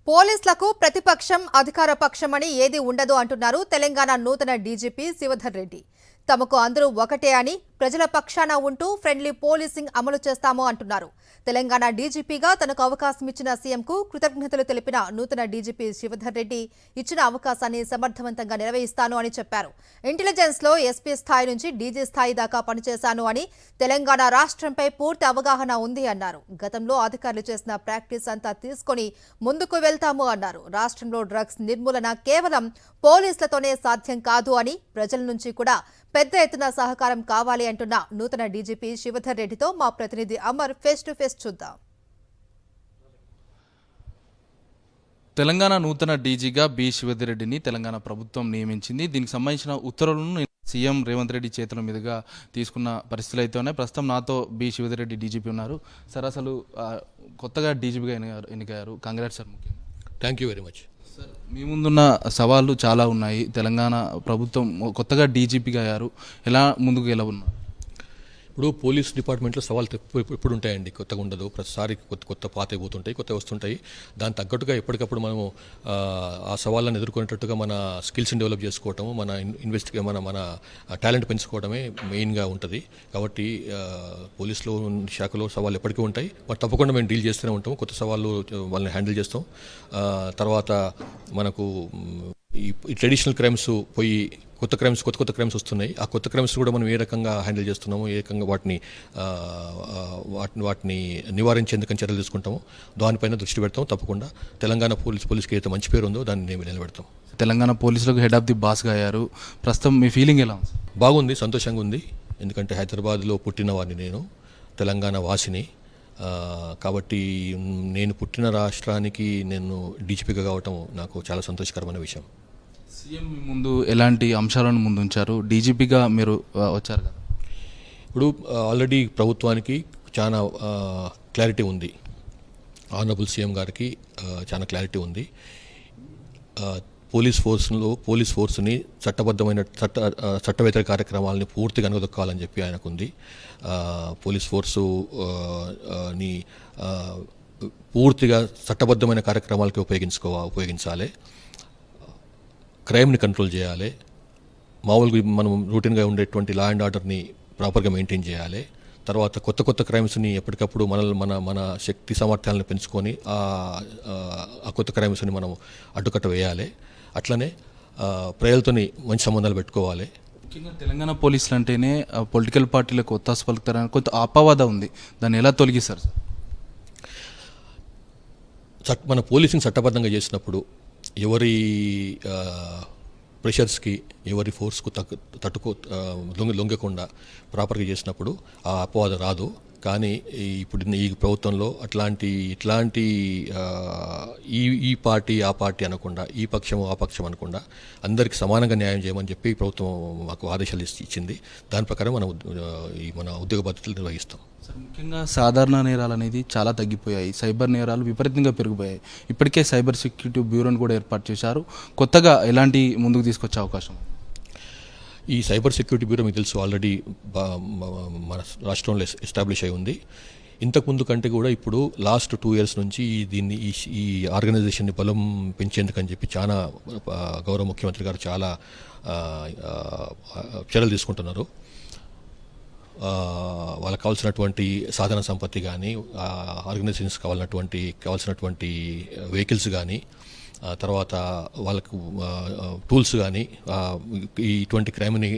పోలీసులకు ప్రతిపక్షం అధికార పక్షమని ఏది ఉండదు అంటున్నారు తెలంగాణ నూతన డీజీపీ శివధర్ రెడ్డి. తమకు అందరూ ఒకటే అని ప్రజల పక్షాన ఉంటూ ఫ్రెండ్లీ పోలీసింగ్ అమలు చేస్తాము అంటున్నారు. తెలంగాణ డీజీపీగా తనకు అవకాశం ఇచ్చిన సీఎంకు కృతజ్ఞతలు తెలిపిన నూతన డీజీపీ శివధర్ రెడ్డి ఇచ్చిన అవకాశాన్ని సమర్థవంతంగా నిర్వహిస్తాను అని చెప్పారు. ఇంటెలిజెన్స్ లో ఎస్పీ స్థాయి నుంచి డీజీ స్థాయి దాకా పనిచేశాను అని, తెలంగాణ రాష్ట్రంపై పూర్తి అవగాహన ఉంది అన్నారు. గతంలో అధికారులు చేసిన ప్రాక్టీస్ అంతా తీసుకొని ముందుకు వెళ్తాము అన్నారు. రాష్ట్రంలో డ్రగ్స్ నిర్మూలన కేవలం పోలీసులతోనే సాధ్యం కాదు అని, ప్రజల నుంచి కూడా పెద్ద ఎత్తున సహకారం కావాలి అంటున్న నూతన డీజీపీ శివధర్ రెడ్డితో మా ప్రతినిధి అమర్ ఫేస్ టు ఫేస్ చూద్దాం. తెలంగాణ నూతన డీజీగా బి శివధర్ రెడ్డిని తెలంగాణ ప్రభుత్వం నియమించింది. దీనికి సంబంధించిన ఉత్తర్వులను సీఎం రేవంత్ రెడ్డి చేతుల మీదుగా తీసుకున్న పరిస్థితులు అయితే ఉన్నాయి. ప్రస్తుతం నాతో బి శివధర్ రెడ్డి డీజీపీ ఉన్నారు. సార్, అసలు కొత్తగా డీజీపీగా ఎన్నికయ్యారు. Congrats sir. ముఖ్యంగా thank you very much. Sir, మీ ముందున్న సవాళ్ళు చాలా ఉన్నాయి. తెలంగాణ ప్రభుత్వం కొత్తగా డీజీపీగా అయ్యారు, ఎలా ముందుకు ఎలా ఉన్నారు? ఇప్పుడు పోలీస్ డిపార్ట్మెంట్లో సవాళ్ళు ఎప్పుడు ఉంటాయండి, కొత్తగా ఉండదు. ప్రతిసారి కొత్త పాత పోతుంటాయి, కొత్త వస్తుంటాయి. దాని తగ్గట్టుగా ఎప్పటికప్పుడు మనము ఆ సవాళ్ళను ఎదుర్కొనేటట్టుగా మన స్కిల్స్ని డెవలప్ చేసుకోవటము, మన టాలెంట్ పెంచుకోవడమే మెయిన్గా ఉంటుంది. కాబట్టి పోలీసులో శాఖలో సవాళ్ళు ఎప్పటికీ ఉంటాయి. బట్ తప్పకుండా మేము డీల్ చేస్తూనే ఉంటాము. కొత్త సవాళ్ళు వాళ్ళని హ్యాండిల్ చేస్తాం. తర్వాత మనకు ఈ ట్రెడిషనల్ క్రైమ్స్ పోయి కొత్త క్రైమ్స్ వస్తున్నాయి. ఆ కొత్త క్రైమ్స్ కూడా మనం ఏ రకంగా హ్యాండిల్ చేస్తున్నాము, ఏ రకంగా వాటిని నివారించేందుకని చర్యలు తీసుకుంటాము, దానిపైన దృష్టి పెడతాం. తప్పకుండా తెలంగాణ పోలీస్కి అయితే మంచి పేరు ఉందో దాన్ని మేము నిలబెడతాం. తెలంగాణ పోలీసులకు హెడ్ ఆఫ్ ది బాస్గా అయ్యారు. ప్రస్తుతం మీ ఫీలింగ్ ఎలా ఉంది? బాగుంది, సంతోషంగా ఉంది. ఎందుకంటే హైదరాబాద్లో పుట్టిన వాడిని, నేను తెలంగాణ వాసిని. కాబట్టి నేను పుట్టిన రాష్ట్రానికి నేను డీజీపీగా కావటం నాకు చాలా సంతోషకరమైన విషయం. సీఎం ముందు ఎలాంటి అంశాలను ముందుంచారు? డీజీపీగా మీరు వచ్చారు కదా, ఇప్పుడు ఆల్రెడీ ప్రభుత్వానికి చాలా క్లారిటీ ఉంది. ఆనరబుల్ సీఎం గారికి చాలా క్లారిటీ ఉంది. పోలీస్ ఫోర్స్ని చట్టబద్ధమైన చట్ట వ్యతిరేక కార్యక్రమాలని పూర్తిగా అనుదొక్కాలని చెప్పి ఆయనకుంది. పోలీస్ ఫోర్సు ని పూర్తిగా చట్టబద్ధమైన కార్యక్రమాలకి ఉపయోగించాలి. క్రైమ్ని కంట్రోల్ చేయాలి. మామూలుగా మనం రూటీన్గా ఉండేటువంటి లా అండ్ ఆర్డర్ని ప్రాపర్గా మెయింటైన్ చేయాలి. తర్వాత కొత్త క్రైమ్స్ని ఎప్పటికప్పుడు మన శక్తి సామర్థ్యాలను పెంచుకొని ఆ కొత్త క్రైమ్స్ని మనం అడ్డుకట్ట వేయాలి. అట్లనే ప్రజలతోని మంచి సంబంధాలు పెట్టుకోవాలి. ముఖ్యంగా తెలంగాణ పోలీసులు అంటేనే పొలిటికల్ పార్టీలకు ఒత్తాసు పలుకుతారని కొంత అపవాద ఉంది. దాన్ని ఎలా తొలగిస్తారు సార్? మన పోలీసింగ్ చట్టబద్ధంగా చేసినప్పుడు ఎవరి ప్రెషర్స్కి, ఎవరి ఫోర్స్కు లొంగకుండా ప్రాపర్గా చేసినప్పుడు ఆ అపవాదం రాదు. కానీ ఇప్పుడు ఈ ప్రభుత్వంలో ఇట్లాంటి ఈ పార్టీ ఆ పార్టీ అనకుండా, ఈ పక్షము ఆ పక్షం అనకుండా అందరికీ సమానంగా న్యాయం చేయమని చెప్పి ప్రభుత్వం మాకు ఆదేశాలు ఇచ్చింది. దాని ప్రకారం మన ఉద్యోగ బాధ్యతలు నిర్వహిస్తాం. ముఖ్యంగా సాధారణ నేరాలు అనేది చాలా తగ్గిపోయాయి. సైబర్ నేరాలు విపరీతంగా పెరిగిపోయాయి. ఇప్పటికే సైబర్ సెక్యూరిటీ బ్యూరోని కూడా ఏర్పాటు చేశారు. కొత్తగా ఎలాంటి ముందుకు తీసుకొచ్చే అవకాశం? ఈ సైబర్ సెక్యూరిటీ బ్యూరో మీకు తెలుసు, ఆల్రెడీ మన రాష్ట్రంలో ఎస్టాబ్లిష్ అయి ఉంది. ఇంతకుముందు కంటే కూడా ఇప్పుడు లాస్ట్ 2 years నుంచి ఈ ఆర్గనైజేషన్ని బలం పెంచేందుకని చెప్పి చాలా గౌరవ ముఖ్యమంత్రి గారు చాలా చర్యలు తీసుకుంటున్నారు. వాళ్ళకి కావాల్సినటువంటి సాధన సంపత్తి కానీ, ఆర్గనైజేషన్స్ కావాల్సినటువంటి వెహికల్స్ కానీ, తర్వాత వాళ్ళకు టూల్స్ కానీ, ఇటువంటి క్రైమ్ని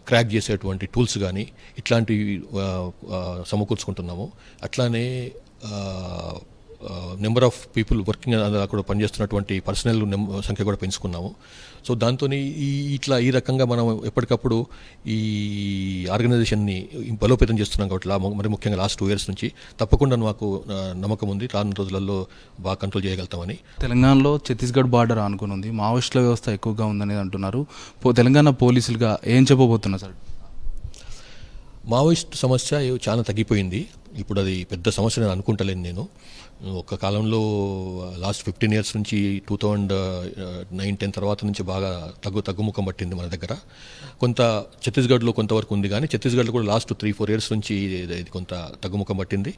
క్రాక్ చేసేటువంటి టూల్స్ కానీ ఇట్లాంటివి సమకూర్చుకుంటున్నాము. అట్లానే నెంబర్ ఆఫ్ పీపుల్ వర్కింగ్ అక్కడ పనిచేస్తున్నటువంటి పర్సనల్ సంఖ్య కూడా పెంచుకున్నాము. సో దాంతో ఈ రకంగా మనం ఎప్పటికప్పుడు ఈ ఆర్గనైజేషన్ని బలోపేతం చేస్తున్నాం. కాబట్టి మరి ముఖ్యంగా లాస్ట్ 2 years నుంచి తప్పకుండా మాకు నమ్మకం ఉంది, రానున్న రోజులలో బాగా కంట్రోల్ చేయగలుగుతామని. తెలంగాణలో ఛత్తీస్గఢ్ బార్డర్ ఆనుకుని ఉంది, మావోయిస్టుల వ్యవస్థ ఎక్కువగా ఉందనేది అంటున్నారు. తెలంగాణ పోలీసులుగా ఏం చెప్పబోతున్నారు సార్? మావోయిస్ట్ సమస్య చాలా తగ్గిపోయింది. ఇప్పుడు అది పెద్ద సమస్య నేను అనుకుంటలేను. నేను ఒక కాలంలో లాస్ట్ 15 years నుంచి 2009-10 తర్వాత నుంచి బాగా తగ్గుముఖం పట్టింది మన దగ్గర. కొంత ఛత్తీస్గఢ్లో కొంతవరకు ఉంది, కానీ ఛత్తీస్గఢ్లో కూడా లాస్ట్ 3-4 years నుంచి ఇది కొంత తగ్గుముఖం పట్టింది.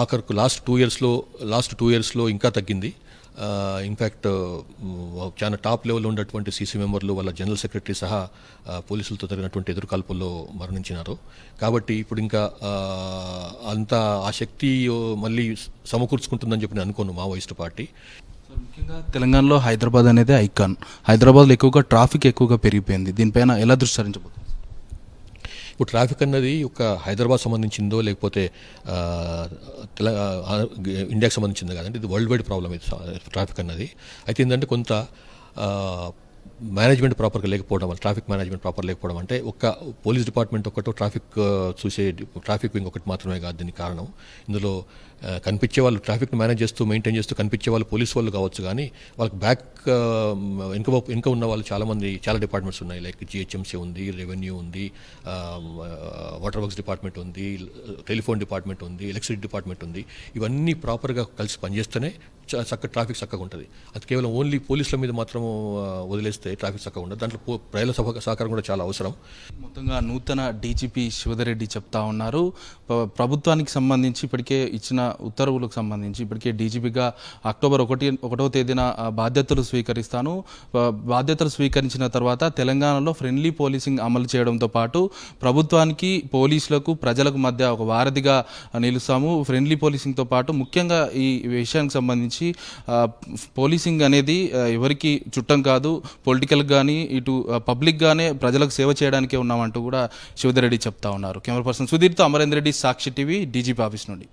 ఆఖరికి లాస్ట్ 2 yearsలో ఇంకా తగ్గింది. ఇన్ఫ్యాక్ట్ చాలా టాప్ లెవెల్లో ఉన్నటువంటి సీసీ మెంబర్లు వాళ్ళ జనరల్ సెక్రటరీ సహా పోలీసులతో జరిగినటువంటి ఎదురుకాల్పుల్లో మరణించినారు. కాబట్టి ఇప్పుడు ఇంకా అంత ఆ శక్తి మళ్ళీ సమకూర్చుకుంటుందని చెప్పి నేను అనుకోను మావోయిస్టు పార్టీ. ముఖ్యంగా తెలంగాణలో హైదరాబాద్ అనేది ఐకాన్. హైదరాబాద్లో ఎక్కువగా ట్రాఫిక్ ఎక్కువగా పెరిగిపోయింది. దీనిపైన ఎలా దృష్టి సారించబోతుంది? ఇప్పుడు ట్రాఫిక్ అన్నది ఒక హైదరాబాద్ సంబంధించిందో లేకపోతే ఇండియాకి సంబంధించిందో కాదండి, ఇది వరల్డ్ వైడ్ ప్రాబ్లం ఇది ట్రాఫిక్ అన్నది. అయితే ఏంటంటే కొంత మేనేజ్మెంట్ ప్రాపర్గా లేకపోవడం వల్ల, ట్రాఫిక్ మేనేజ్మెంట్ ప్రాపర్ లేకపోవడం అంటే ఒక్క పోలీస్ డిపార్ట్మెంట్ ఒకటో ట్రాఫిక్ చూసే ట్రాఫిక్ వింగ్ ఒకటి మాత్రమే కాదు దీనికి కారణం. ఇందులో కనిపించే వాళ్ళు ట్రాఫిక్ని మేనేజ్ చేస్తూ మెయింటైన్ చేస్తూ కనిపించే వాళ్ళు పోలీస్ వాళ్ళు కావచ్చు, కానీ వాళ్ళకి బ్యాక్ ఇంకా ఉన్న వాళ్ళు చాలా డిపార్ట్మెంట్స్ ఉన్నాయి. లైక్ జిహెచ్ఎంసీ ఉంది, రెవెన్యూ ఉంది, వాటర్ వర్క్స్ డిపార్ట్మెంట్ ఉంది, టెలిఫోన్ డిపార్ట్మెంట్ ఉంది, ఎలక్ట్రిసిటీ డిపార్ట్మెంట్ ఉంది. ఇవన్నీ ప్రాపర్గా కలిసి పనిచేస్తేనే ట్రాఫిక్ చక్కగా ఉంటుంది. అది కేవలం ఓన్లీ పోలీసుల మీద మాత్రం వదిలేస్తే ట్రాఫిక్ చక్కగా ఉండదు. దాంట్లో ప్రజల సహకారం కూడా చాలా అవసరం. మొత్తంగా నూతన డీజీపీ శివధర్ రెడ్డి చెప్తా ఉన్నారు, ప్రభుత్వానికి సంబంధించి ఇప్పటికే ఇచ్చిన ఉత్తర్వులకు సంబంధించి ఇప్పటికే డీజీపీగా అక్టోబర్ 1వ తేదీన బాధ్యతలు స్వీకరిస్తాను. బాధ్యతలు స్వీకరించిన తర్వాత తెలంగాణలో ఫ్రెండ్లీ పోలీసింగ్ అమలు చేయడంతో పాటు ప్రభుత్వానికి, పోలీసులకు, ప్రజలకు మధ్య ఒక వారధిగా నిలుస్తాము. ఫ్రెండ్లీ పోలీసింగ్తో పాటు ముఖ్యంగా ఈ విషయానికి సంబంధించి పోలీసింగ్ అనేది ఎవరికి చుట్టం కాదు, పొలిటికల్ కానీ ఇటు పబ్లిక్ గానే ప్రజలకు సేవ చేయడానికే ఉన్నామంటూ కూడా శివధర్ రెడ్డి చెప్తా ఉన్నారు. కెమెరా పర్సన్ సుధీర్తో అమరేందర్ రెడ్డి, సాక్షి టీవీ, డీజీపీ ఆఫీస్ నుండి.